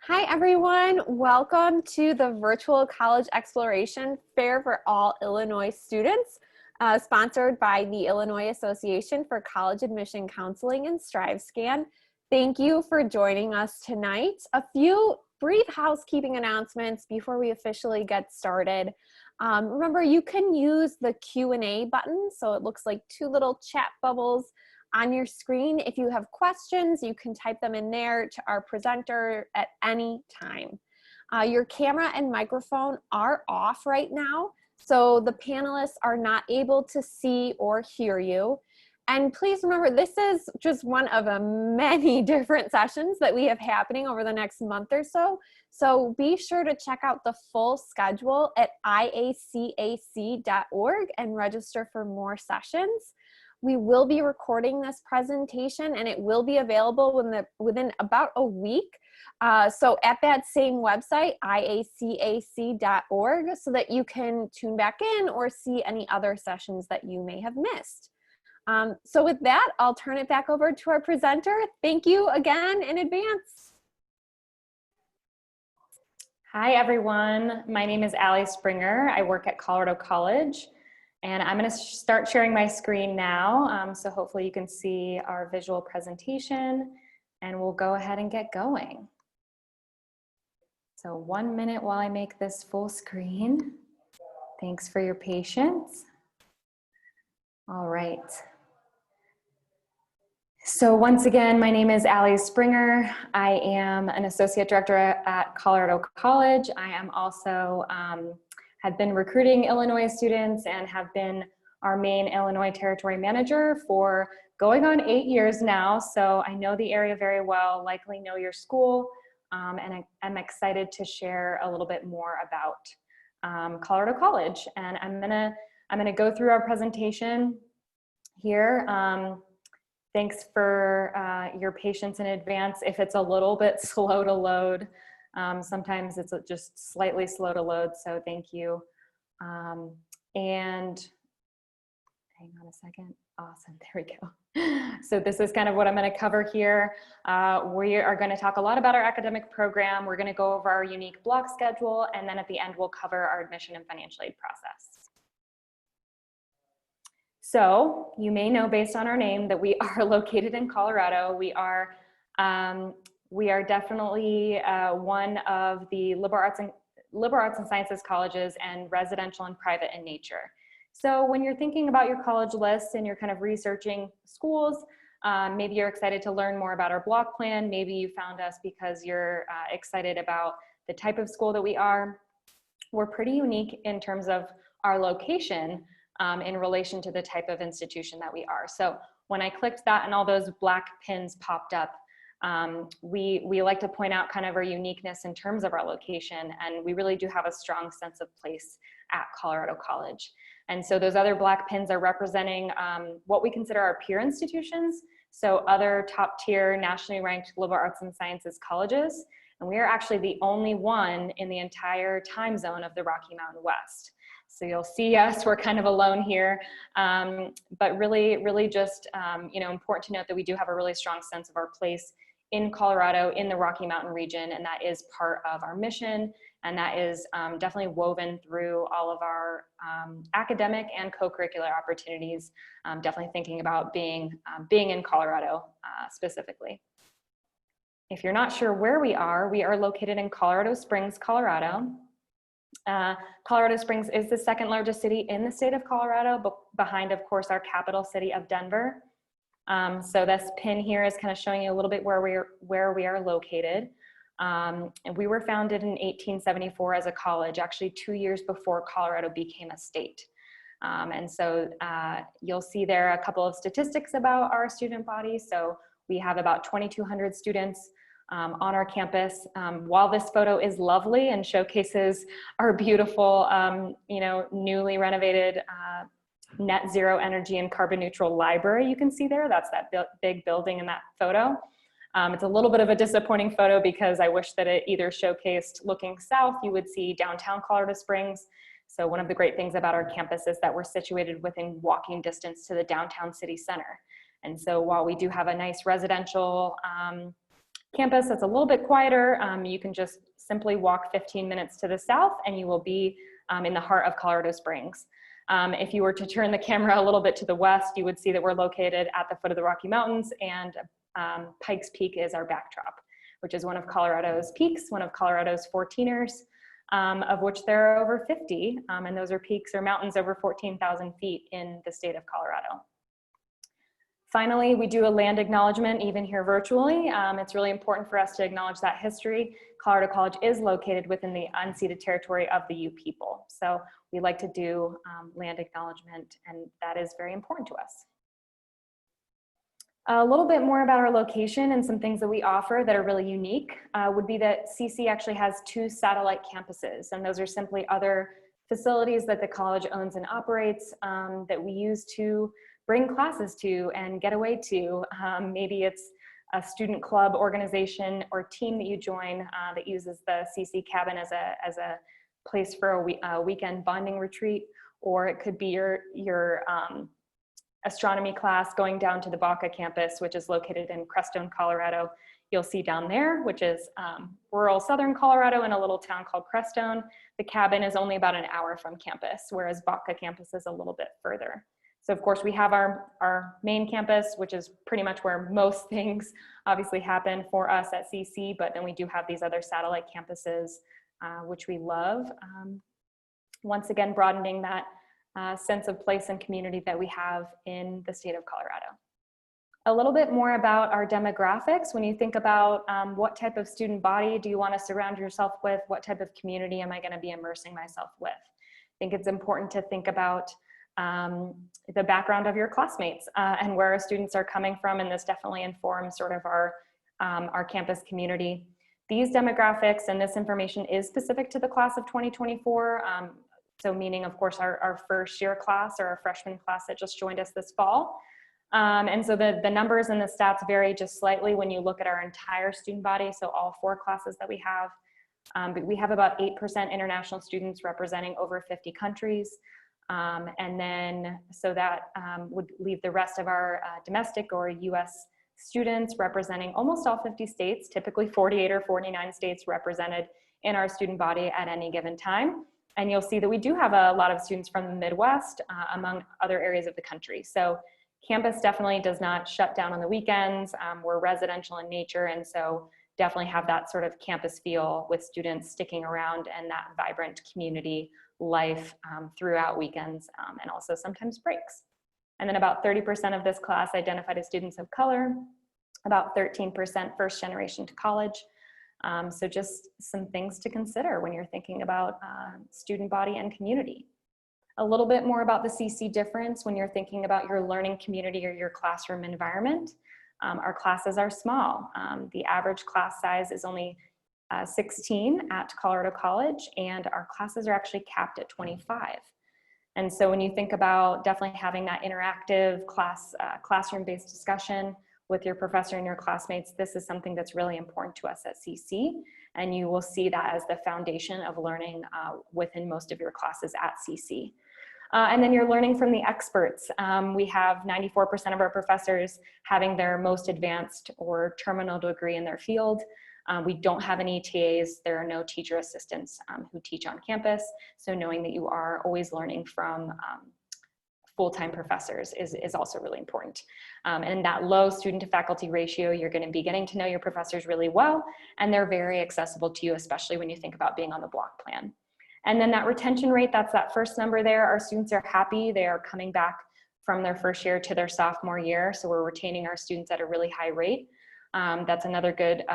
Hi, everyone. Welcome to the Virtual College Exploration Fair for all Illinois students, sponsored by the Illinois Association for College Admission Counseling and StriveScan. Thank you for joining us tonight. A few brief housekeeping announcements before we officially get started. Remember, you can use the Q&A button, so it looks like two little chat bubbles on your screen. If you have questions, you can type them in there to our presenter at any time. Your camera and microphone are off right now, so the panelists are not able to see or hear you. And please remember, this is just one of many different sessions that we have happening over the next month or so. So be sure to check out the full schedule at IACAC.org and register for more sessions. We will be recording this presentation and it will be available within about a week. So at that same website, IACAC.org, so that you can tune back in or see any other sessions that you may have missed. So with that, I'll turn it back over to our presenter. Thank you again in advance. Hi, everyone. My name is Allie Springer. I work at Colorado College. And I'm going to start sharing my screen now, so hopefully you can see our visual presentation, and we'll go ahead and get going. So 1 minute while I make this full screen. Thanks for your patience. All right. So once again, my name is Allie Springer. I am an associate director at Colorado College. I am also have been recruiting Illinois students and have been our main Illinois territory manager for going on 8 years now. So I know the area very well, likely know your school, and I'm excited to share a little bit more about Colorado College. And I'm gonna go through our presentation here. Thanks for your patience in advance. If it's a little bit slow to load, sometimes it's just slightly slow to load, so thank you. And hang on a second. Awesome, there we go. So this is kind of what I'm going to cover here. We are going to talk a lot about our academic program. We're going to go over our unique block schedule, and then at the end we'll cover our admission and financial aid process. So you may know based on our name that we are located in Colorado. We are definitely one of the liberal arts and sciences colleges, and residential and private in nature. So when you're thinking about your college list and you're kind of researching schools, maybe you're excited to learn more about our block plan. Maybe you found us because you're excited about the type of school that we are. We're pretty unique in terms of our location in relation to the type of institution that we are. So when I clicked that and all those black pins popped up, we like to point out kind of our uniqueness in terms of our location, and we really do have a strong sense of place at Colorado College. And so those other black pins are representing what we consider our peer institutions, so other top tier nationally ranked liberal arts and sciences colleges, and we are actually the only one in the entire time zone of the Rocky Mountain West. So you'll see us, we're kind of alone here, but really just important to note that we do have a really strong sense of our place in Colorado, in the Rocky Mountain region, and that is part of our mission, and that is definitely woven through all of our academic and co-curricular opportunities, definitely thinking about being in Colorado specifically. If you're not sure where we are located in Colorado Springs, Colorado. Colorado Springs is the second largest city in the state of Colorado, but behind, of course, our capital city of Denver. So this pin here is kind of showing you a little bit where we are located. And we were founded in 1874 as a college, actually 2 years before Colorado became a state. And so you'll see there a couple of statistics about our student body. So we have about 2,200 students on our campus. While this photo is lovely and showcases our beautiful, newly renovated net zero energy and carbon neutral library, you can see there, that's that big building in that photo. It's a little bit of a disappointing photo because I wish that it either showcased looking south, you would see downtown Colorado Springs. So one of the great things about our campus is that we're situated within walking distance to the downtown city center. And so while we do have a nice residential campus that's a little bit quieter, you can just simply walk 15 minutes to the south and you will be in the heart of Colorado Springs. If you were to turn the camera a little bit to the west, you would see that we're located at the foot of the Rocky Mountains, and Pikes Peak is our backdrop, which is one of Colorado's peaks, one of Colorado's 14ers, of which there are over 50, and those are peaks or mountains over 14,000 feet in the state of Colorado. Finally, we do a land acknowledgement even here virtually. It's really important for us to acknowledge that history. Colorado College is located within the unceded territory of the Ute people. So we like to do land acknowledgement, and that is very important to us. A little bit more about our location and some things that we offer that are really unique would be that CC actually has 2 satellite campuses, and those are simply other facilities that the college owns and operates that we use to bring classes to and get away to. Maybe it's a student club organization or team that you join that uses the CC cabin as a place for a weekend bonding retreat, or it could be your astronomy class going down to the Baca campus, which is located in Crestone, Colorado. You'll see down there, which is rural southern Colorado in a little town called Crestone. The cabin is only about an hour from campus, whereas Baca campus is a little bit further. So of course we have our main campus, which is pretty much where most things obviously happen for us at CC, but then we do have these other satellite campuses, which we love. Once again, broadening that sense of place and community that we have in the state of Colorado. A little bit more about our demographics. When you think about what type of student body do you want to surround yourself with, what type of community am I going to be immersing myself with? I think it's important to think about the background of your classmates and where our students are coming from, and this definitely informs sort of our campus community. These demographics and this information is specific to the class of 2024, so meaning of course our first year class or our freshman class that just joined us this fall. And so the numbers and the stats vary just slightly when you look at our entire student body, so all 4 classes that we have. But we have about 8% international students representing over 50 countries. And then, so that would leave the rest of our domestic or US students representing almost all 50 states, typically 48 or 49 states represented in our student body at any given time. And you'll see that we do have a lot of students from the Midwest, among other areas of the country. So campus definitely does not shut down on the weekends. We're residential in nature, and so definitely have that sort of campus feel with students sticking around and that vibrant community life throughout weekends and also sometimes breaks. And then about 30% of this class identified as students of color, about 13% first generation to college. So just some things to consider when you're thinking about student body and community. A little bit more about the CC difference when you're thinking about your learning community or your classroom environment. Our classes are small. The average class size is only 16 at Colorado College, and our classes are actually capped at 25. And so when you think about definitely having that interactive classroom-based discussion with your professor and your classmates, this is something that's really important to us at CC, and you will see that as the foundation of learning within most of your classes at CC. And then you're learning from the experts. We have 94% of our professors having their most advanced or terminal degree in their field. We don't have any TAs. There are no teacher assistants who teach on campus. So knowing that you are always learning from full-time professors is also really important. And that low student to faculty ratio, you're going to be getting to know your professors really well, and they're very accessible to you, especially when you think about being on the block plan. And then that retention rate, that's that first number there. Our students are happy. They are coming back from their first year to their sophomore year. So we're retaining our students at a really high rate. That's another good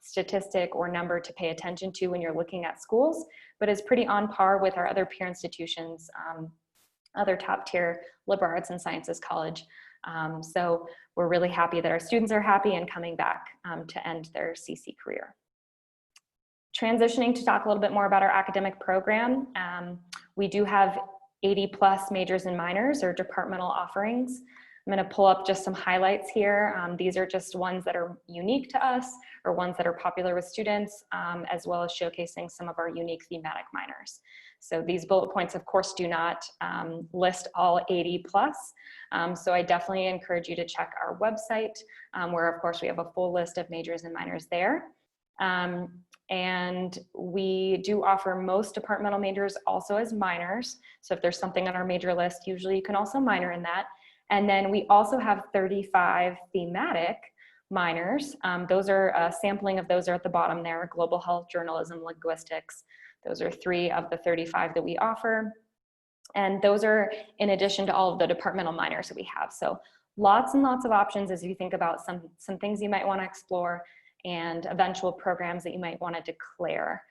statistic or number to pay attention to when you're looking at schools, but is pretty on par with our other peer institutions, other top tier liberal arts and sciences college. So we're really happy that our students are happy and coming back to end their CC career. Transitioning to talk a little bit more about our academic program. We do have 80+ majors and minors or departmental offerings. I'm going to pull up just some highlights here. These are just ones that are unique to us or ones that are popular with students, as well as showcasing some of our unique thematic minors. So these bullet points, of course, do not list all 80 plus. So I definitely encourage you to check our website, where of course we have a full list of majors and minors there. And we do offer most departmental majors also as minors. So if there's something on our major list, usually you can also minor in that. And then we also have 35 thematic minors. Those are a sampling of those are at the bottom there: global health, journalism, linguistics. Those are 3 of the 35 that we offer. And those are in addition to all of the departmental minors that we have. So lots and lots of options as you think about some things you might want to explore and eventual programs that you might want to declare.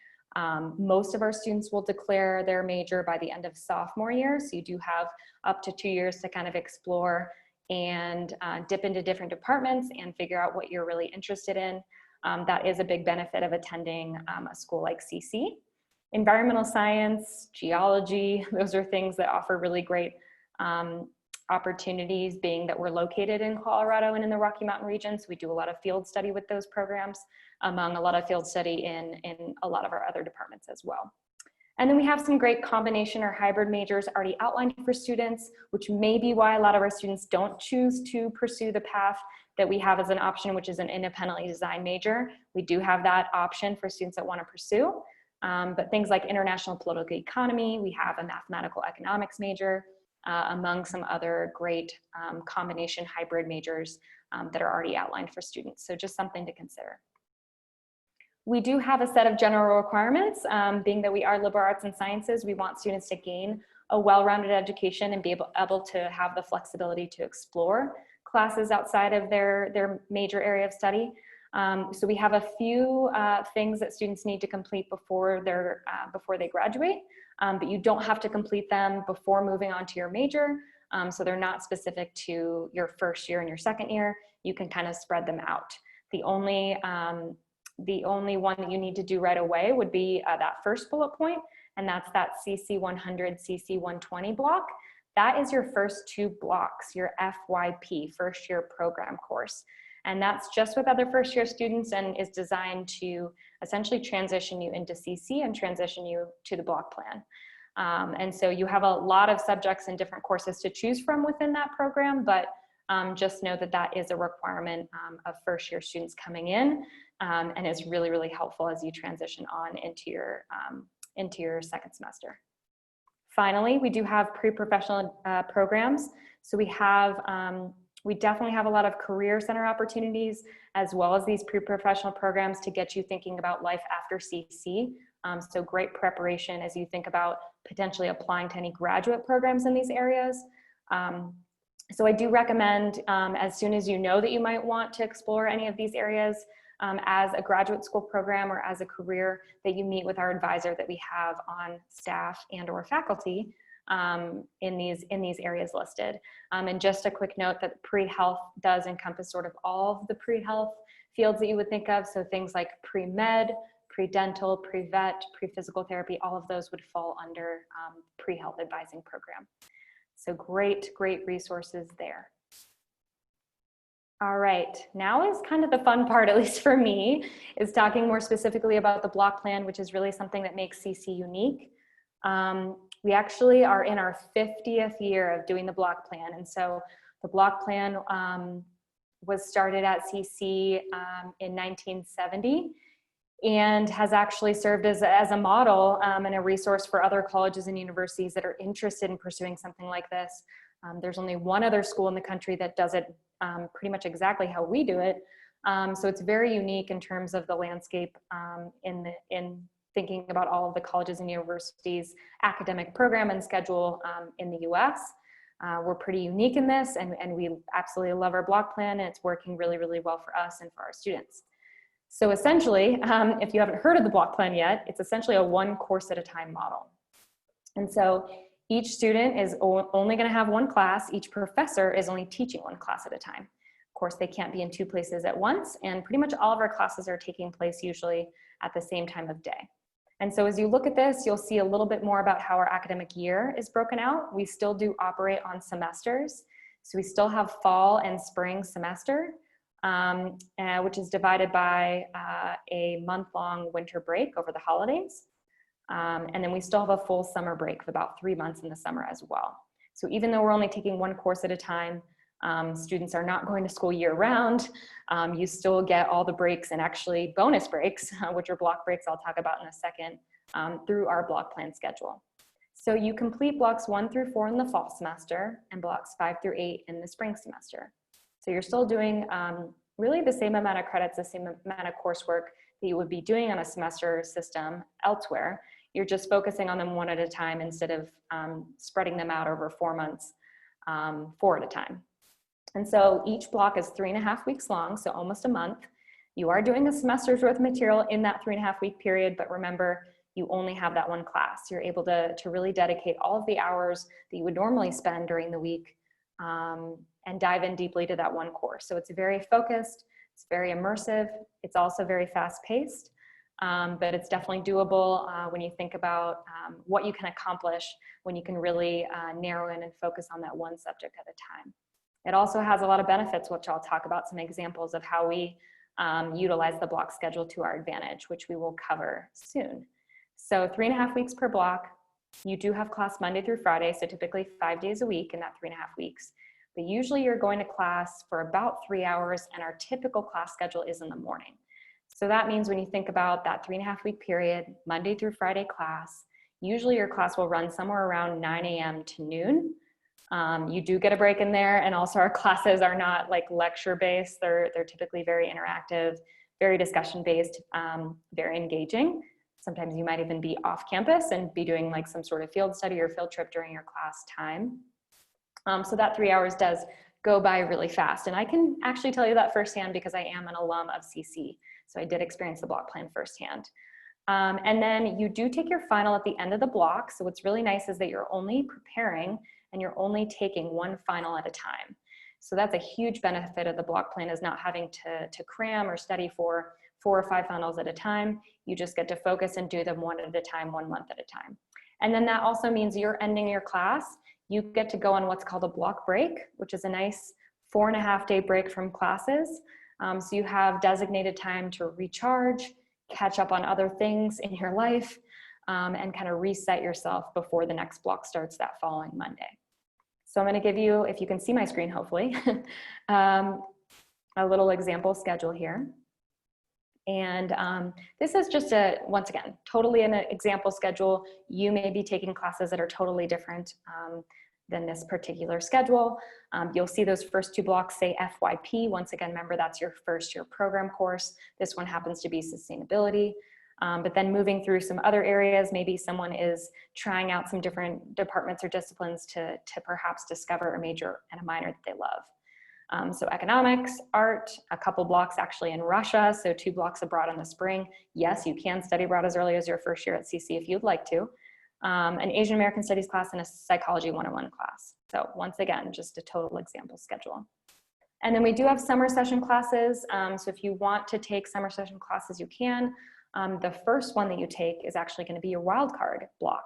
Most of our students will declare their major by the end of sophomore year. So you do have up to 2 years to kind of explore and dip into different departments and figure out what you're really interested in. That is a big benefit of attending a school like CC. Environmental science, geology, those are things that offer really great opportunities, being that we're located in Colorado and in the Rocky Mountain region. So we do a lot of field study with those programs, among a lot of field study in a lot of our other departments as well. And then we have some great combination or hybrid majors already outlined for students, which may be why a lot of our students don't choose to pursue the path that we have as an option, which is an independently designed major. We do have that option for students that want to pursue. But things like international political economy, we have a mathematical economics major, among some other great combination hybrid majors that are already outlined for students. So just something to consider. We do have a set of general requirements, being that we are liberal arts and sciences. We want students to gain a well-rounded education and be able to have the flexibility to explore classes outside of their major area of study. So we have a few things that students need to complete before they graduate, but you don't have to complete them before moving on to your major. So they're not specific to your first year and your second year. You can kind of spread them out. The only one that you need to do right away would be that first bullet point, and that's that CC 100, CC 120 block. That is your first 2 blocks, your FYP, first year program course. And that's just with other first year students and is designed to essentially transition you into CC and transition you to the block plan. And so you have a lot of subjects and different courses to choose from within that program, but just know that that is a requirement of first year students coming in, and is really, really helpful as you transition on into your second semester. Finally, we do have pre-professional programs. So we definitely have a lot of career center opportunities, as well as these pre-professional programs to get you thinking about life after CC. So great preparation as you think about potentially applying to any graduate programs in these areas. So I do recommend, as soon as you know that you might want to explore any of these areas as a graduate school program or as a career, that you meet with our advisor that we have on staff and or faculty in these areas listed. And just a quick note that pre-health does encompass sort of all of the pre-health fields that you would think of. So things like pre-med, pre-dental, pre-vet, pre-physical therapy, all of those would fall under pre-health advising program. So great resources there. All right, now is kind of the fun part, at least for me, is talking more specifically about the block plan, which is really something that makes CC unique. We actually are in our 50th year of doing the block plan. And so the block plan was started at CC in 1970 and has actually served as a model and a resource for other colleges and universities that are interested in pursuing something like this. There's only one other school in the country that does it pretty much exactly how we do it. So it's very unique in terms of the landscape in thinking about all of the colleges and universities' academic program and schedule in the US. We're pretty unique in this, and we absolutely love our block plan, and it's working really, really well for us and for our students. So essentially, if you haven't heard of the block plan yet, it's essentially a 1 course at a time model. And so each student is only going to have 1 class. Each professor is only teaching 1 class at a time. Of course, they can't be in 2 places at once, and pretty much all of our classes are taking place usually at the same time of day. And so as you look at this, you'll see a little bit more about how our academic year is broken out. We still do operate on semesters. So we still have fall and spring semester, which is divided by a month-long winter break over the holidays. And then we still have a full summer break of about 3 months in the summer as well. So even though we're only taking one course at a time, students are not going to school year round. You still get all the breaks and actually bonus breaks, which are block breaks I'll talk about in a second, through our block plan schedule. So you complete blocks 1 through 4 in the fall semester and blocks 5 through 8 in the spring semester. So you're still doing really the same amount of credits, the same amount of coursework that you would be doing on a semester system elsewhere. You're just focusing on them one at a time instead of spreading them out over 4 months, 4 at a time. And so each block is 3.5 weeks long, so almost a month. You are doing a semester's worth of material in that 3.5 week period, but remember, you only have that one class. You're able to really dedicate all of the hours that you would normally spend during the week and dive in deeply to that one course. So it's very focused, it's very immersive, it's also very fast paced, but it's definitely doable when you think about what you can accomplish when you can really narrow in and focus on that one subject at a time. It also has a lot of benefits, which I'll talk about some examples of how we utilize the block schedule to our advantage, which we will cover soon. So 3.5 weeks per block. You do have class Monday through Friday, so typically 5 days a week in that 3.5 weeks. But usually you're going to class for about 3 hours, and our typical class schedule is in the morning. So that means when you think about that 3.5 week period, Monday through Friday class, usually your class will run somewhere around 9 a.m. to noon. You do get a break in there, and also our classes are not like lecture based. They're typically very interactive, very discussion based, very engaging. Sometimes you might even be off campus and be doing like some sort of field study or field trip during your class time. So that 3 hours does go by really fast. And I can actually tell you that firsthand because I am an alum of CC. So I did experience the block plan firsthand. And then you do take your final at the end of the block. So what's really nice is that you're only preparing and you're only taking one final at a time. So that's a huge benefit of the block plan, is not having to cram or study for 4 or 5 finals at a time. You just get to focus and do them one at a time, 1 month at a time. And then that also means you're ending your class. You get to go on what's called a block break, which is a nice 4.5 day break from classes. So you have designated time to recharge, catch up on other things in your life, and kind of reset yourself before the next block starts that following Monday. So I'm going to give you, if you can see my screen, hopefully, a little example schedule here. And this is just once again, totally an example schedule. You may be taking classes that are totally different than this particular schedule. You'll see those first 2 blocks say FYP. Once again, remember that's your first year program course. This one happens to be sustainability. But then moving through some other areas, maybe someone is trying out some different departments or disciplines to perhaps discover a major and a minor that they love. So economics, art, a couple blocks actually in Russia, so 2 blocks abroad in the spring. Yes, you can study abroad as early as your first year at CC if you'd like to. An Asian American Studies class and a Psychology 101 class. So once again, just a total example schedule. And then we do have summer session classes. So if you want to take summer session classes, you can. The first one that you take is actually going to be your wildcard block.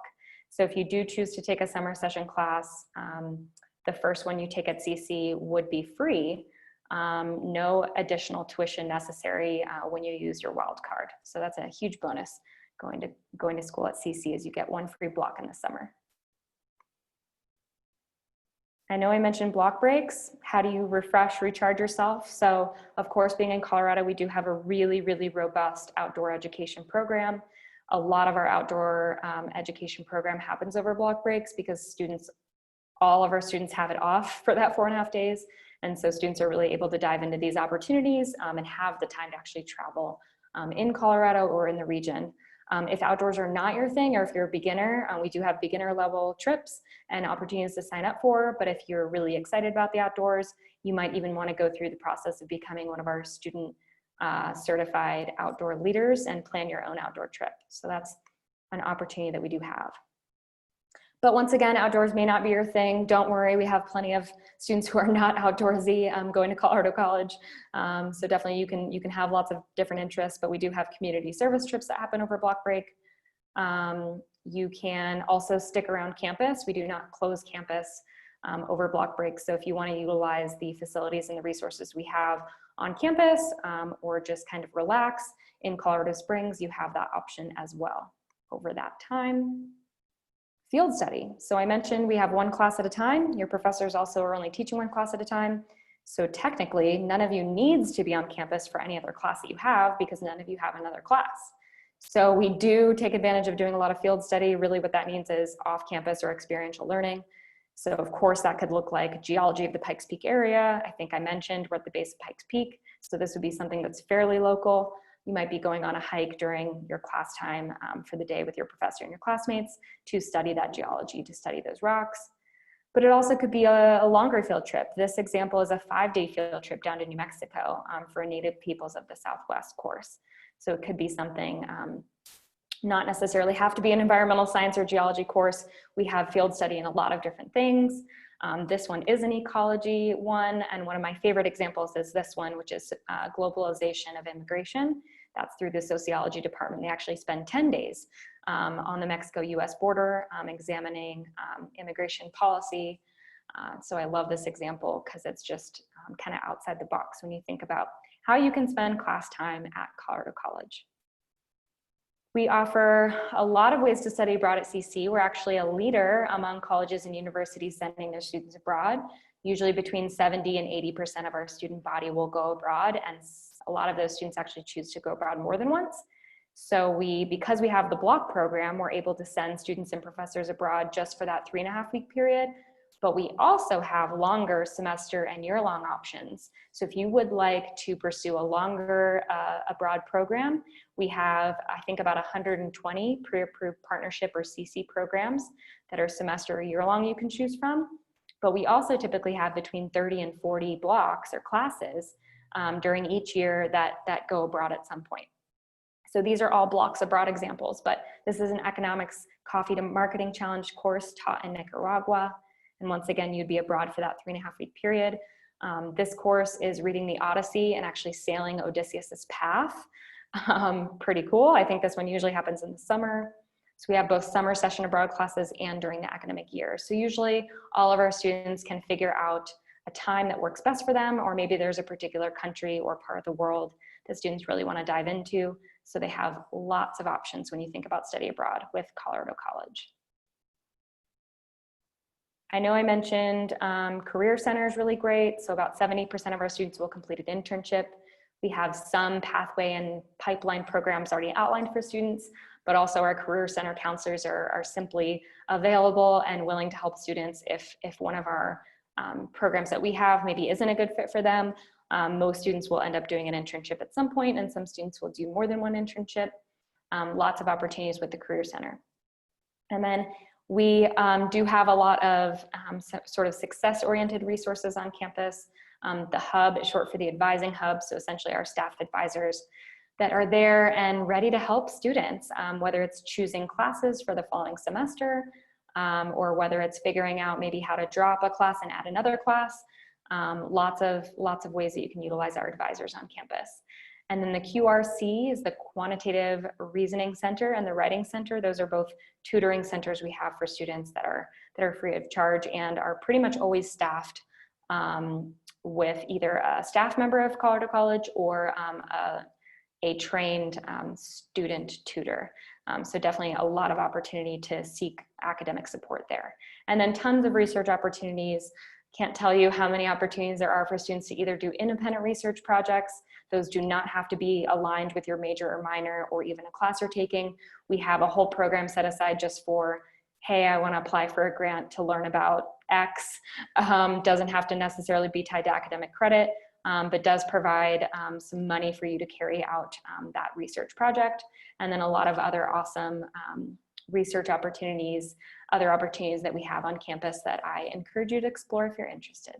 So if you do choose to take a summer session class, the first one you take at CC would be free, no additional tuition necessary when you use your wildcard. So that's a huge bonus going to school at CC, is you get 1 free block in the summer. I know I mentioned block breaks. How do you refresh, recharge yourself? So of course, being in Colorado, we do have a really, really robust outdoor education program. A lot of our outdoor education program happens over block breaks because all of our students have it off for that 4.5 days. And so students are really able to dive into these opportunities and have the time to actually travel in Colorado or in the region. If outdoors are not your thing, or if you're a beginner, we do have beginner level trips and opportunities to sign up for. But if you're really excited about the outdoors, you might even want to go through the process of becoming one of our student certified outdoor leaders and plan your own outdoor trip. So that's an opportunity that we do have. But once again, outdoors may not be your thing. Don't worry, we have plenty of students who are not outdoorsy going to Colorado College. So definitely you can have lots of different interests, but we do have community service trips that happen over block break. You can also stick around campus. We do not close campus over block breaks. So if you want to utilize the facilities and the resources we have on campus, or just kind of relax in Colorado Springs, you have that option as well over that time. Field study. So I mentioned we have one class at a time. Your professors also are only teaching one class at a time. So technically, none of you needs to be on campus for any other class that you have, because none of you have another class. So we do take advantage of doing a lot of field study. Really what that means is off campus or experiential learning. So of course that could look like geology of the Pikes Peak area. I think I mentioned we're at the base of Pikes Peak. So this would be something that's fairly local. You might be going on a hike during your class time for the day with your professor and your classmates to study that geology, to study those rocks. But it also could be a longer field trip. This example is a 5-day field trip down to New Mexico for a Native Peoples of the Southwest course. So it could be something, not necessarily have to be an environmental science or geology course. We have field study in a lot of different things. This one is an ecology one, and one of my favorite examples is this one, which is globalization of immigration. That's through the sociology department. They actually spend 10 days on the Mexico-US border examining immigration policy. So I love this example because it's just kind of outside the box when you think about how you can spend class time at Colorado College. We offer a lot of ways to study abroad at CC. We're actually a leader among colleges and universities sending their students abroad. Usually between 70 and 80% of our student body will go abroad, and a lot of those students actually choose to go abroad more than once. So because we have the block program, we're able to send students and professors abroad just for that 3.5-week period. But we also have longer semester and year-long options. So if you would like to pursue a longer abroad program, we have, I think, about 120 pre-approved partnership or CC programs that are semester or year-long you can choose from. But we also typically have between 30 and 40 blocks or classes during each year that go abroad at some point. So these are all blocks abroad examples, but this is an economics coffee to marketing challenge course taught in Nicaragua. And once again, you'd be abroad for that 3.5-week period. This course is reading the Odyssey and actually sailing Odysseus's path. Pretty cool. I think this one usually happens in the summer. So we have both summer session abroad classes and during the academic year. So usually all of our students can figure out a time that works best for them, or maybe there's a particular country or part of the world that students really want to dive into. So they have lots of options when you think about study abroad with Colorado College. I know I mentioned Career Center is really great. So about 70% of our students will complete an internship. We have some pathway and pipeline programs already outlined for students, but also our Career Center counselors are simply available and willing to help students if one of our programs that we have maybe isn't a good fit for them. Most students will end up doing an internship at some point, and some students will do more than one internship. Lots of opportunities with the Career Center. And then we do have a lot of sort of success-oriented resources on campus. The hub is short for the advising hub, so essentially our staff advisors that are there and ready to help students, whether it's choosing classes for the following semester, or whether it's figuring out maybe how to drop a class and add another class. Lots of ways that you can utilize our advisors on campus. And then the QRC is the Quantitative Reasoning Center and the Writing Center. Those are both tutoring centers we have for students that are free of charge and are pretty much always staffed with either a staff member of Colorado College or a trained student tutor. So definitely a lot of opportunity to seek academic support there. And then tons of research opportunities. Can't tell you how many opportunities there are for students to either do independent research projects. Those do not have to be aligned with your major or minor or even a class you're taking. We have a whole program set aside just for, hey, I want to apply for a grant to learn about X. Doesn't have to necessarily be tied to academic credit, but does provide some money for you to carry out that research project. And then a lot of other awesome research opportunities, other opportunities that we have on campus that I encourage you to explore if you're interested.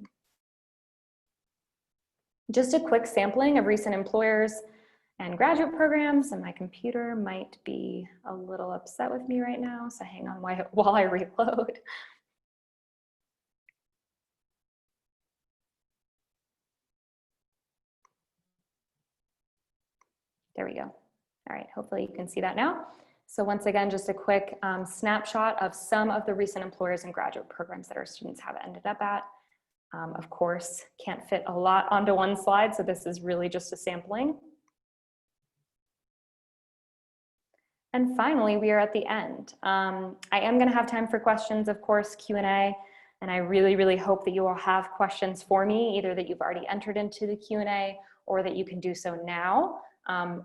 Just a quick sampling of recent employers and graduate programs, and my computer might be a little upset with me right now, so hang on while I reload. There we go. All right, hopefully you can see that now. So once again, just a quick snapshot of some of the recent employers and graduate programs that our students have ended up at. Of course, can't fit a lot onto one slide, so this is really just a sampling. And finally, we are at the end. I am going to have time for questions, of course, Q&A, and I really, really hope that you all have questions for me, either that you've already entered into the Q&A or that you can do so now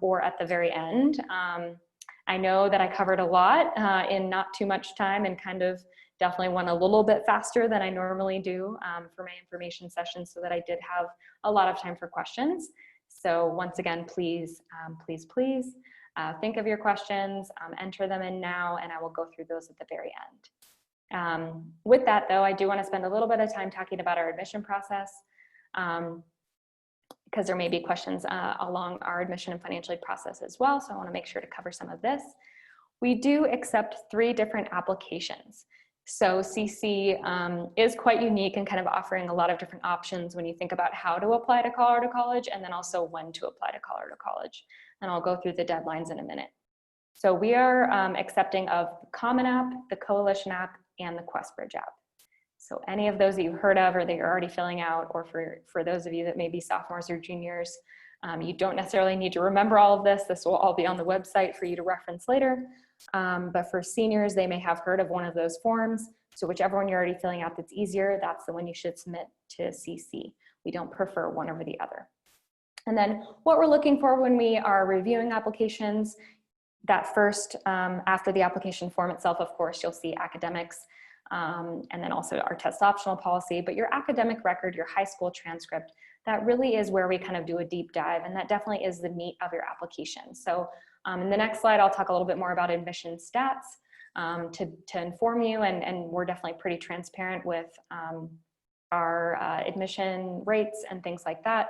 or at the very end. I know that I covered a lot in not too much time and kind of definitely went a little bit faster than I normally do for my information session, so that I did have a lot of time for questions. So once again, please, please think of your questions, enter them in now, and I will go through those at the very end. With that though, I do want to spend a little bit of time talking about our admission process, because there may be questions along our admission and financial aid process as well, so I want to make sure to cover some of this. We do accept 3 different applications. So CC is quite unique and kind of offering a lot of different options when you think about how to apply to Colorado College, and then also when to apply to Colorado College. And I'll go through the deadlines in a minute. So we are accepting of the Common App, the Coalition app, and the QuestBridge app. So any of those that you've heard of or that you're already filling out, or for those of you that may be sophomores or juniors, you don't necessarily need to remember all of this. This will all be on the website for you to reference later. But for seniors, they may have heard of one of those forms. So whichever one you're already filling out that's easier, that's the one you should submit to CC. We don't prefer one over the other. And then what we're looking for when we are reviewing applications, that first, after the application form itself, of course, you'll see academics, and then also our test optional policy, but your academic record, your high school transcript, that really is where we kind of do a deep dive, and that definitely is the meat of your application. So in the next slide, I'll talk a little bit more about admission stats to inform you, and we're definitely pretty transparent with our admission rates and things like that.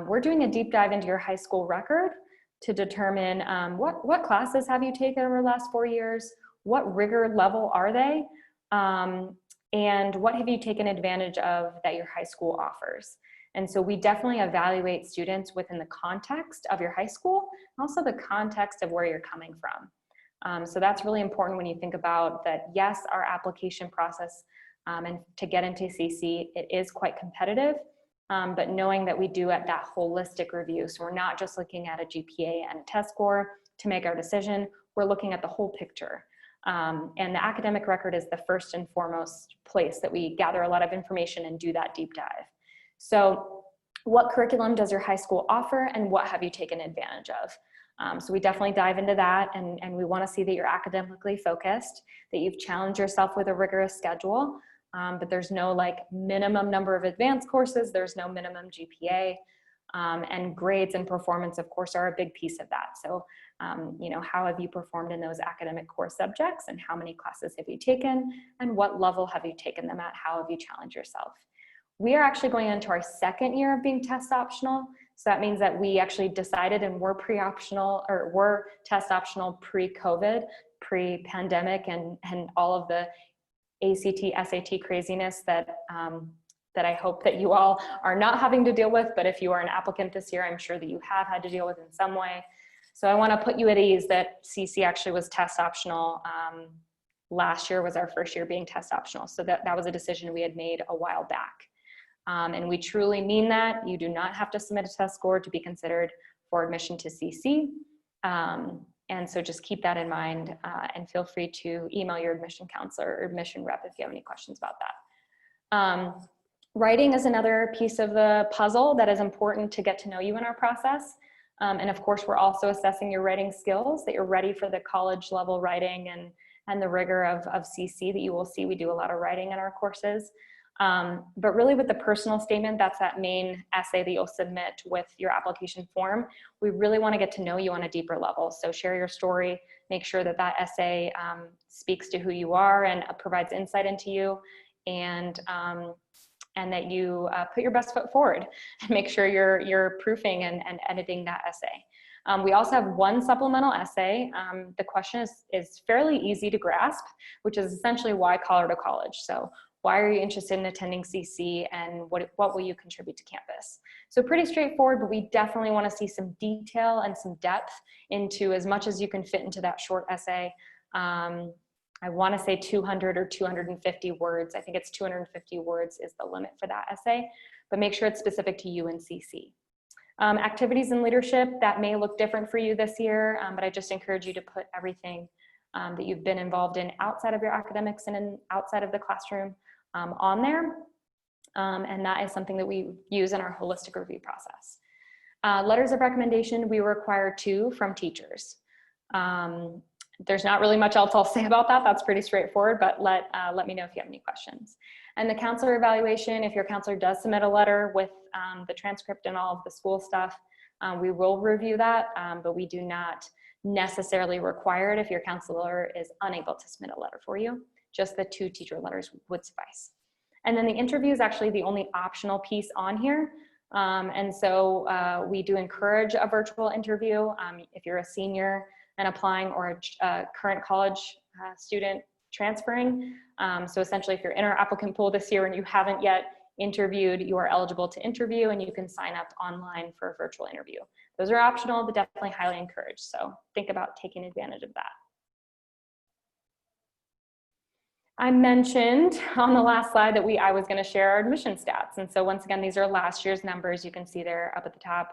We're doing a deep dive into your high school record to determine what classes have you taken over the last 4 years, what rigor level are they, and what have you taken advantage of that your high school offers. And so we definitely evaluate students within the context of your high school, and also the context of where you're coming from. So that's really important when you think about that. Yes, our application process and to get into CC, it is quite competitive, but knowing that we do at that holistic review. So we're not just looking at a GPA and a test score to make our decision, we're looking at the whole picture. And the academic record is the first and foremost place that we gather a lot of information and do that deep dive. So what curriculum does your high school offer, and what have you taken advantage of? So we definitely dive into that, and we want to see that you're academically focused, that you've challenged yourself with a rigorous schedule, but there's no like minimum number of advanced courses, there's no minimum GPA, and grades and performance, of course, are a big piece of that. So, you know, how have you performed in those academic core subjects, and how many classes have you taken, and what level have you taken them at? How have you challenged yourself? We are actually going into our 2nd year of being test optional. So that means that we actually decided and were pre-optional, or were test optional pre-COVID, pre-pandemic, and all of the ACT, SAT craziness that that I hope that you all are not having to deal with. But if you are an applicant this year, I'm sure that you have had to deal with in some way. So I want to put you at ease that CC actually was test optional. Last year was our first year being test optional. So that was a decision we had made a while back. And we truly mean that. You do not have to submit a test score to be considered for admission to CC. And so just keep that in mind, and feel free to email your admission counselor or admission rep if you have any questions about that. Writing is another piece of the puzzle that is important to get to know you in our process. And of course, we're also assessing your writing skills, that you're ready for the college level writing and the rigor of CC that you will see. We do a lot of writing in our courses. But really with the personal statement, that's that main essay that you'll submit with your application form. We really want to get to know you on a deeper level. So share your story, make sure that that essay speaks to who you are and provides insight into you, and that you put your best foot forward and make sure you're proofing and editing that essay. We also have one supplemental essay. The question is fairly easy to grasp, which is essentially why Colorado College. So why are you interested in attending CC, and what will you contribute to campus? So pretty straightforward, but we definitely want to see some detail and some depth into as much as you can fit into that short essay. I want to say 200 or 250 words. I think it's 250 words is the limit for that essay, but make sure it's specific to you and CC. Activities and leadership, that may look different for you this year, but I just encourage you to put everything that you've been involved in outside of your academics and outside of the classroom on there. And that is something that we use in our holistic review process. Letters of recommendation, we require 2 from teachers. There's not really much else I'll say about that. That's pretty straightforward, but let me know if you have any questions. And the counselor evaluation, if your counselor does submit a letter with the transcript and all of the school stuff, we will review that, but we do not necessarily require it if your counselor is unable to submit a letter for you. Just the 2 teacher letters would suffice. And then the interview is actually the only optional piece on here. And so we do encourage a virtual interview if you're a senior and applying, or a current college student transferring. So essentially, if you're in our applicant pool this year and you haven't yet interviewed, you are eligible to interview, and you can sign up online for a virtual interview. Those are optional, but definitely highly encouraged. So think about taking advantage of that. I mentioned on the last slide that I was going to share our admission stats. And so once again, these are last year's numbers. You can see they're up at the top.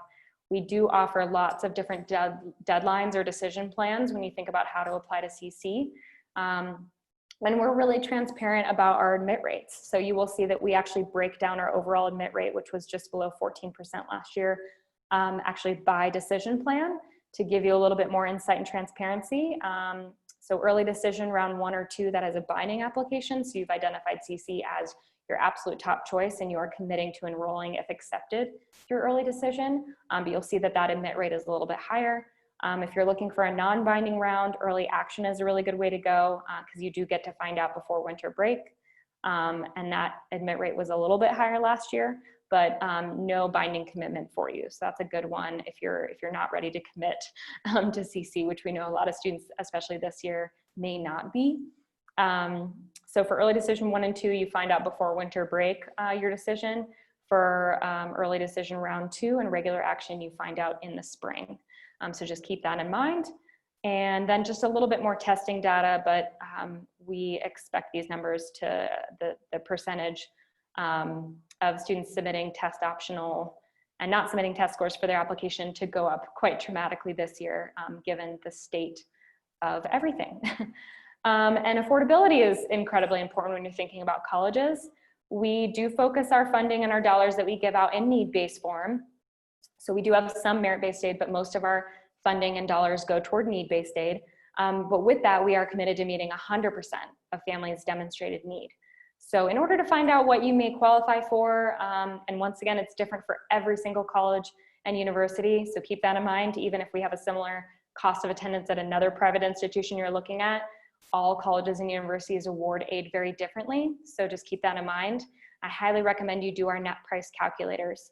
We do offer lots of different deadlines or decision plans when you think about how to apply to CC. And we're really transparent about our admit rates. So you will see that we actually break down our overall admit rate, which was just below 14% last year, actually by decision plan, to give you a little bit more insight and transparency. So early decision round 1 or 2, that is a binding application. So you've identified CC as your absolute top choice, and you are committing to enrolling if accepted through early decision. But you'll see that that admit rate is a little bit higher. If you're looking for a non-binding round, early action is a really good way to go, because you do get to find out before winter break. And that admit rate was a little bit higher last year, but no binding commitment for you. So that's a good one if you're not ready to commit to CC, which we know a lot of students, especially this year, may not be. So for early decision 1 and 2, you find out before winter break your decision. For early decision round 2 and regular action, you find out in the spring. So just keep that in mind. And then just a little bit more testing data, but we expect these numbers to, the percentage of students submitting test optional and not submitting test scores for their application to go up quite dramatically this year, given the state of everything. And affordability is incredibly important when you're thinking about colleges. We do focus our funding and our dollars that we give out in need-based form. So we do have some merit-based aid, but most of our funding and dollars go toward need-based aid. But with that, we are committed to meeting 100% of families' demonstrated need. So in order to find out what you may qualify for, and once again, it's different for every single college and university, so keep that in mind. Even if we have a similar cost of attendance at another private institution you're looking at, all colleges and universities award aid very differently, so just keep that in mind. I highly recommend you do our net price calculators.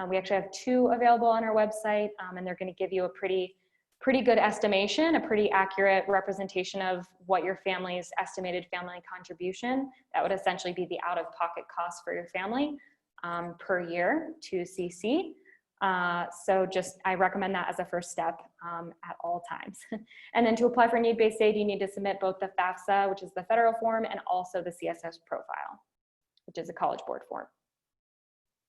We actually have 2 available on our website, and they're going to give you a pretty good estimation, a pretty accurate representation of what your family's estimated family contribution. That would essentially be the out-of-pocket cost for your family per year to CC. So I recommend that as a first step at all times. And then to apply for need-based aid, you need to submit both the FAFSA, which is the federal form, and also the CSS profile, which is a College Board form.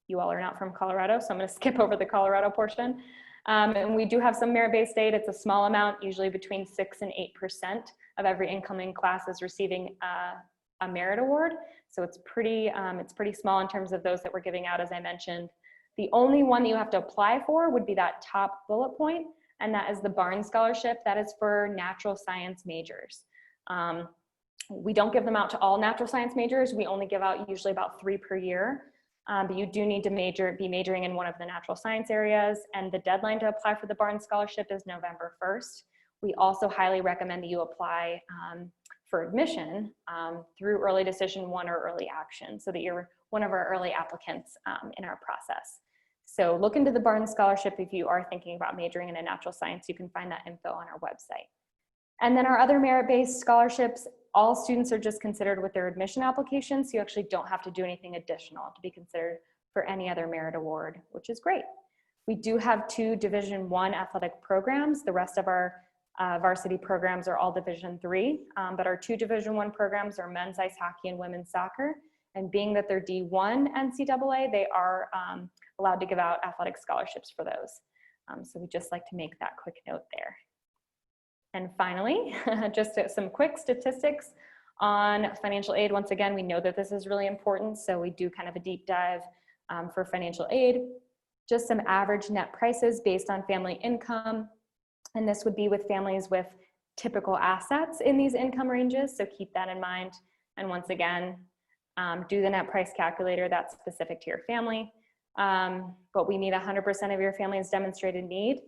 You all are not from Colorado, so I'm going to skip over the Colorado portion. And we do have some merit-based aid. It's a small amount, usually between 6 and 8% of every incoming class is receiving a merit award. So it's pretty small in terms of those that we're giving out, as I mentioned. The only one that you have to apply for would be that top bullet point, and that is the Barnes Scholarship. That is for natural science majors. We don't give them out to all natural science majors. We only give out usually about 3 per year. But you do need to be majoring in one of the natural science areas, and the deadline to apply for the Barnes Scholarship is November 1st. We also highly recommend that you apply for admission through early decision 1 or early action, so that you're one of our early applicants in our process. So look into the Barnes Scholarship if you are thinking about majoring in a natural science. You can find that info on our website. And then our other merit-based scholarships, all students are just considered with their admission application, so you actually don't have to do anything additional to be considered for any other merit award, which is great. We do have 2 Division I athletic programs. The rest of our varsity programs are all Division III, but our 2 Division I programs are men's ice hockey and women's soccer. And being that they're D1 NCAA, they are allowed to give out athletic scholarships for those. So we just like to make that quick note there. And finally, just some quick statistics on financial aid. Once again, we know that this is really important, so we do kind of a deep dive for financial aid. Just some average net prices based on family income. And this would be with families with typical assets in these income ranges, so keep that in mind. And once again, do the net price calculator that's specific to your family. But we need 100% of your family's demonstrated need.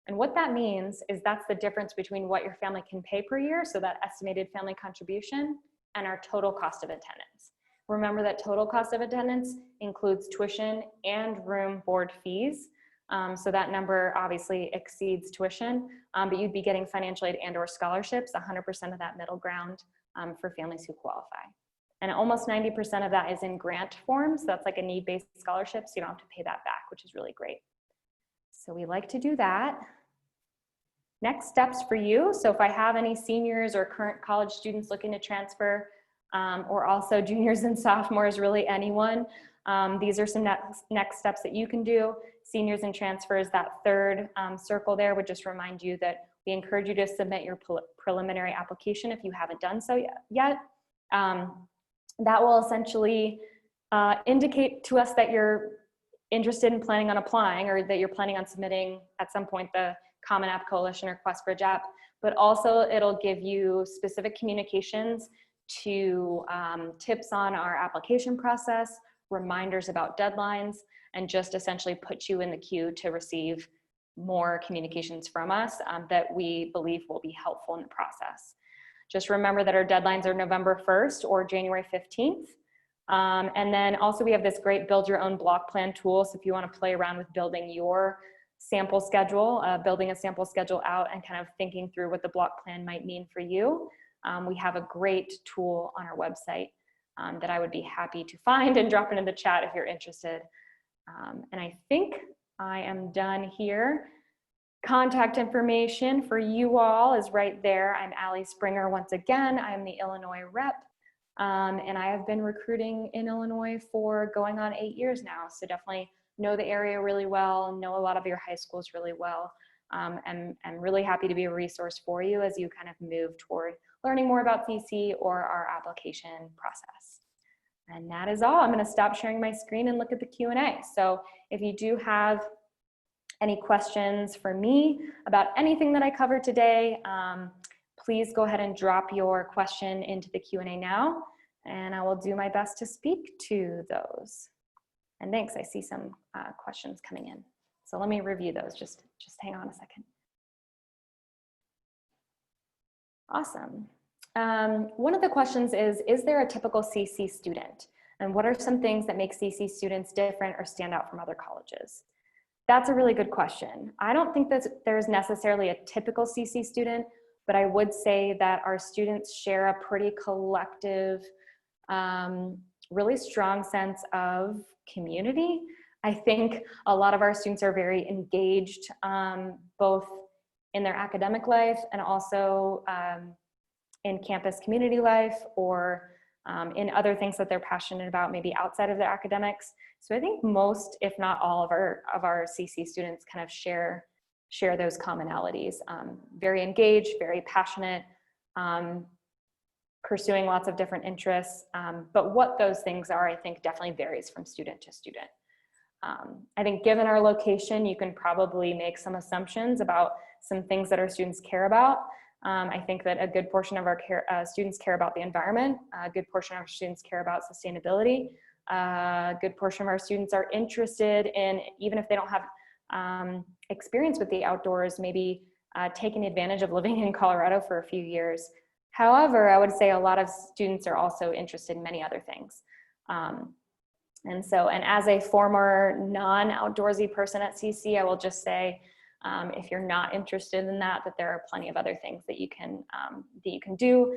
And what that means is that's the difference between what your family can pay per year, so that estimated family contribution, and our total cost of attendance. Remember that total cost of attendance includes tuition and room board fees. So that number obviously exceeds tuition, but you'd be getting financial aid and or scholarships, 100% of that middle ground for families who qualify. And almost 90% of that is in grant form, so that's like a need-based scholarship, so you don't have to pay that back, which is really great. So we like to do that. Next steps for you. So if I have any seniors or current college students looking to transfer, or also juniors and sophomores, really anyone, these are some next steps that you can do. Seniors and transfers, that third circle there would just remind you that we encourage you to submit your preliminary application if you haven't done so yet. That will essentially indicate to us that you're interested in planning on applying, or that you're planning on submitting at some point the Common App Coalition or QuestBridge app, but also it'll give you specific communications to tips on our application process, reminders about deadlines, and just essentially put you in the queue to receive more communications from us that we believe will be helpful in the process. Just remember that our deadlines are November 1st or January 15th. And then also we have this great build your own block plan tool. So if you want to play around with building your sample schedule, building a sample schedule out and kind of thinking through what the block plan might mean for you, we have a great tool on our website that I would be happy to find and drop into the chat if you're interested. And I think I am done here. Contact information for you all is right there. I'm Allie Springer once again. I'm the Illinois rep, and I have been recruiting in Illinois for going on 8 years now. So definitely know the area really well, know a lot of your high schools really well, and I'm really happy to be a resource for you as you kind of move toward learning more about CC or our application process. And that is all. I'm going to stop sharing my screen and look at the Q&A. So if you do have any questions for me about anything that I covered today, please go ahead and drop your question into the Q&A now, and I will do my best to speak to those. And thanks, I see some questions coming in. So let me review those, just hang on a second. Awesome. One of the questions is there a typical CC student? And what are some things that make CC students different or stand out from other colleges? That's a really good question. I don't think that there's necessarily a typical CC student, but I would say that our students share a pretty collective, really strong sense of community. I think a lot of our students are very engaged, both in their academic life and also in campus community life, or in other things that they're passionate about, maybe outside of their academics. So I think most, if not all of our CC students kind of share those commonalities. Very engaged, very passionate, pursuing lots of different interests. But what those things are, I think definitely varies from student to student. I think given our location, you can probably make some assumptions about some things that our students care about. I think that a good portion of our students care about the environment. A good portion of our students care about sustainability. A good portion of our students are interested in, even if they don't have experience with the outdoors, maybe taking advantage of living in Colorado for a few years. However, I would say a lot of students are also interested in many other things. And as a former non-outdoorsy person at CC, I will just say If you're not interested in that, there are plenty of other things that you can do.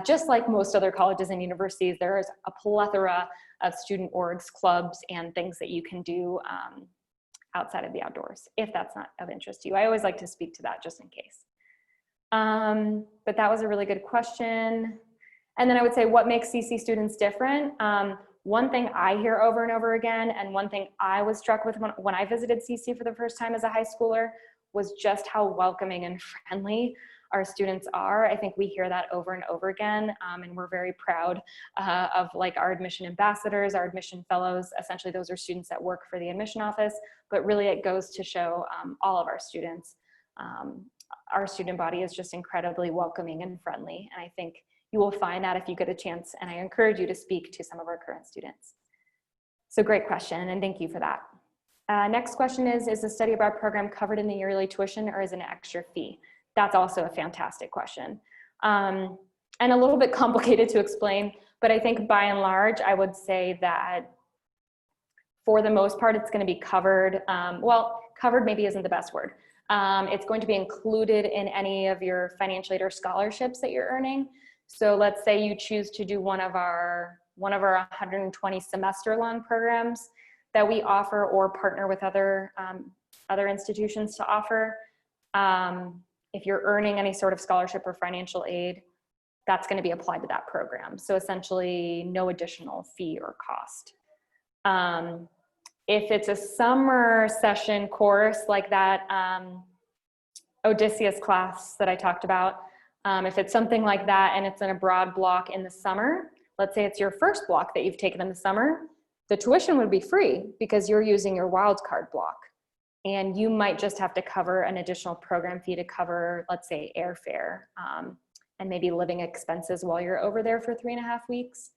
Just like most other colleges and universities, there is a plethora of student orgs, clubs, and things that you can do outside of the outdoors, if that's not of interest to you. I always like to speak to that just in case. But that was a really good question. And then I would say, what makes CC students different? One thing I hear over and over again, and one thing I was struck with when I visited CC for the first time as a high schooler, was just how welcoming and friendly our students are. I think we hear that over and over again, and we're very proud of like our admission ambassadors, our admission fellows. Essentially, those are students that work for the admission office, but really it goes to show all of our students. Our student body is just incredibly welcoming and friendly, and I think you will find that if you get a chance, and I encourage you to speak to some of our current students. So great question, and thank you for that. Next question is the study abroad program covered in the yearly tuition, or is it an extra fee? That's also a fantastic question. And a little bit complicated to explain, but I think by and large, I would say that for the most part, it's going to be covered. Well, covered maybe isn't the best word. It's going to be included in any of your financial aid or scholarships that you're earning. So let's say you choose to do one of our 120 semester-long programs that we offer, or partner with other institutions to offer. If you're earning any sort of scholarship or financial aid, that's going to be applied to that program. So essentially, no additional fee or cost. If it's a summer session course like that Odysseus class that I talked about, if it's something like that and it's in a broad block in the summer, let's say it's your first block that you've taken in the summer, the tuition would be free because you're using your wildcard block. And you might just have to cover an additional program fee to cover, let's say, airfare and maybe living expenses while you're over there for 3.5 weeks.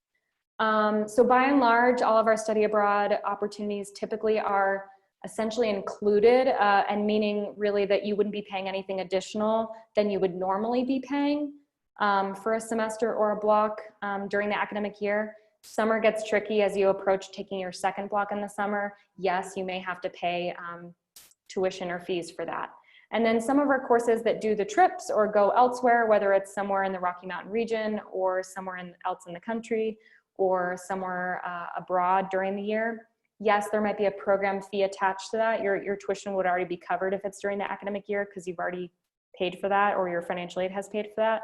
So by and large, all of our study abroad opportunities typically are essentially included, and meaning really that you wouldn't be paying anything additional than you would normally be paying for a semester or a block during the academic year. Summer gets tricky as you approach taking your second block in the summer. Yes, you may have to pay tuition or fees for that. And then some of our courses that do the trips or go elsewhere, whether it's somewhere in the Rocky Mountain region or somewhere else in the country or somewhere abroad during the year, yes, there might be a program fee attached to that. Your tuition would already be covered if it's during the academic year because you've already paid for that, or your financial aid has paid for that.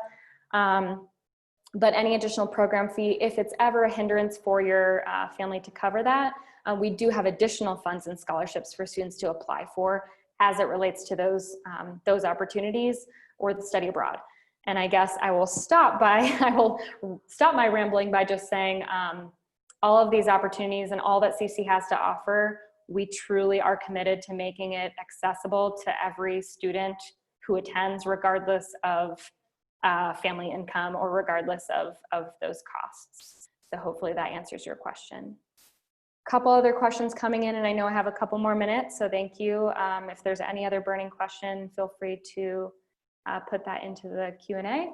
But any additional program fee, if it's ever a hindrance for your family to cover that, we do have additional funds and scholarships for students to apply for as it relates to those opportunities or the study abroad. And I guess I will stop my rambling by just saying all of these opportunities and all that CC has to offer, we truly are committed to making it accessible to every student who attends, regardless of family income or regardless of those costs. So hopefully that answers your question. Couple other questions coming in, and I know I have a couple more minutes, so thank you. If there's any other burning question, feel free to put that into the Q&A.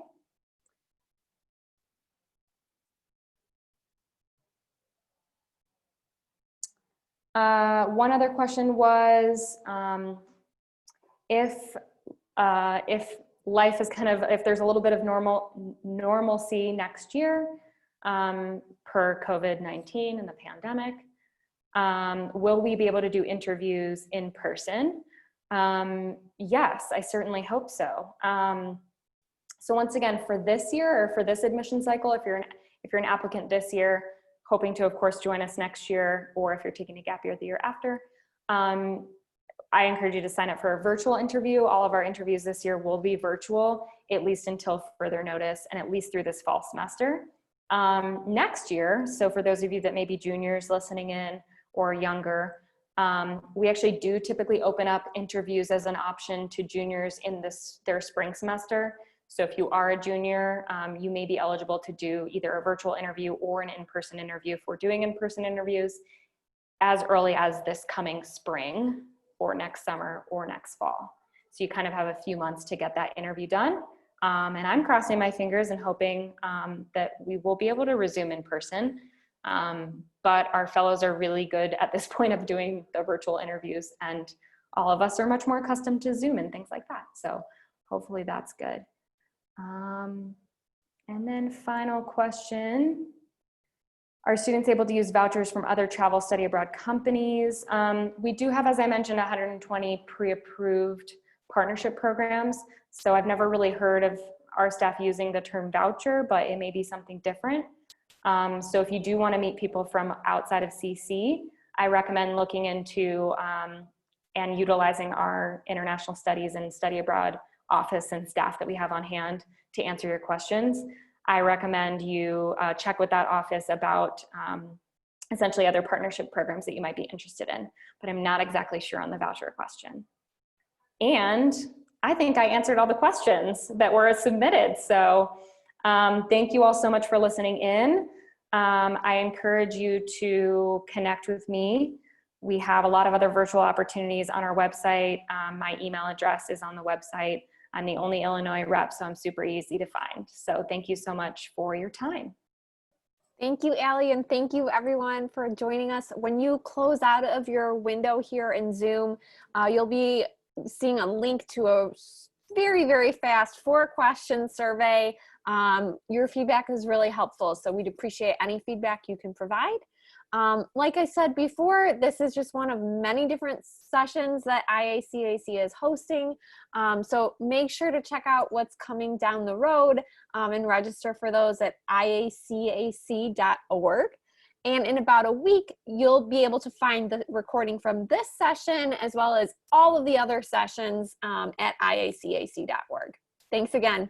One other question was if life is if there's a little bit of normalcy next year per COVID-19 and the pandemic, will we be able to do interviews in person? Yes, I certainly hope so. So once again, for this year or for this admission cycle, if you're an applicant this year, hoping to, of course, join us next year, or if you're taking a gap year the year after, I encourage you to sign up for a virtual interview. All of our interviews this year will be virtual, at least until further notice, and at least through this fall semester. Next year, so for those of you that may be juniors listening in or younger, we actually do typically open up interviews as an option to juniors in their spring semester. So if you are a junior, you may be eligible to do either a virtual interview or an in-person interview if we're doing in-person interviews as early as this coming spring or next summer or next fall. So you kind of have a few months to get that interview done. And I'm crossing my fingers and hoping that we will be able to resume in person. But our fellows are really good at this point of doing the virtual interviews, and all of us are much more accustomed to Zoom and things like that. So hopefully that's good. And then final question, are students able to use vouchers from other travel study abroad companies? We do have, as I mentioned, 120 pre-approved partnership programs. So I've never really heard of our staff using the term voucher, but it may be something different. So if you do want to meet people from outside of CC, I recommend looking into and utilizing our international studies and study abroad office and staff that we have on hand to answer your questions. I recommend you check with that office about essentially other partnership programs that you might be interested in, but I'm not exactly sure on the voucher question. And I think I answered all the questions that were submitted. So thank you all so much for listening in. I encourage you to connect with me. We have a lot of other virtual opportunities on our website. My email address is on the website. I'm the only Illinois rep, so I'm super easy to find. So thank you so much for your time. Thank you, Allie, and thank you everyone for joining us. When you close out of your window here in Zoom, you'll be seeing a link to a very, very fast 4-question survey. Your feedback is really helpful, so we'd appreciate any feedback you can provide. Like I said before, this is just one of many different sessions that IACAC is hosting. So make sure to check out what's coming down the road and register for those at iacac.org. And in about a week, you'll be able to find the recording from this session as well as all of the other sessions at iacac.org. Thanks again.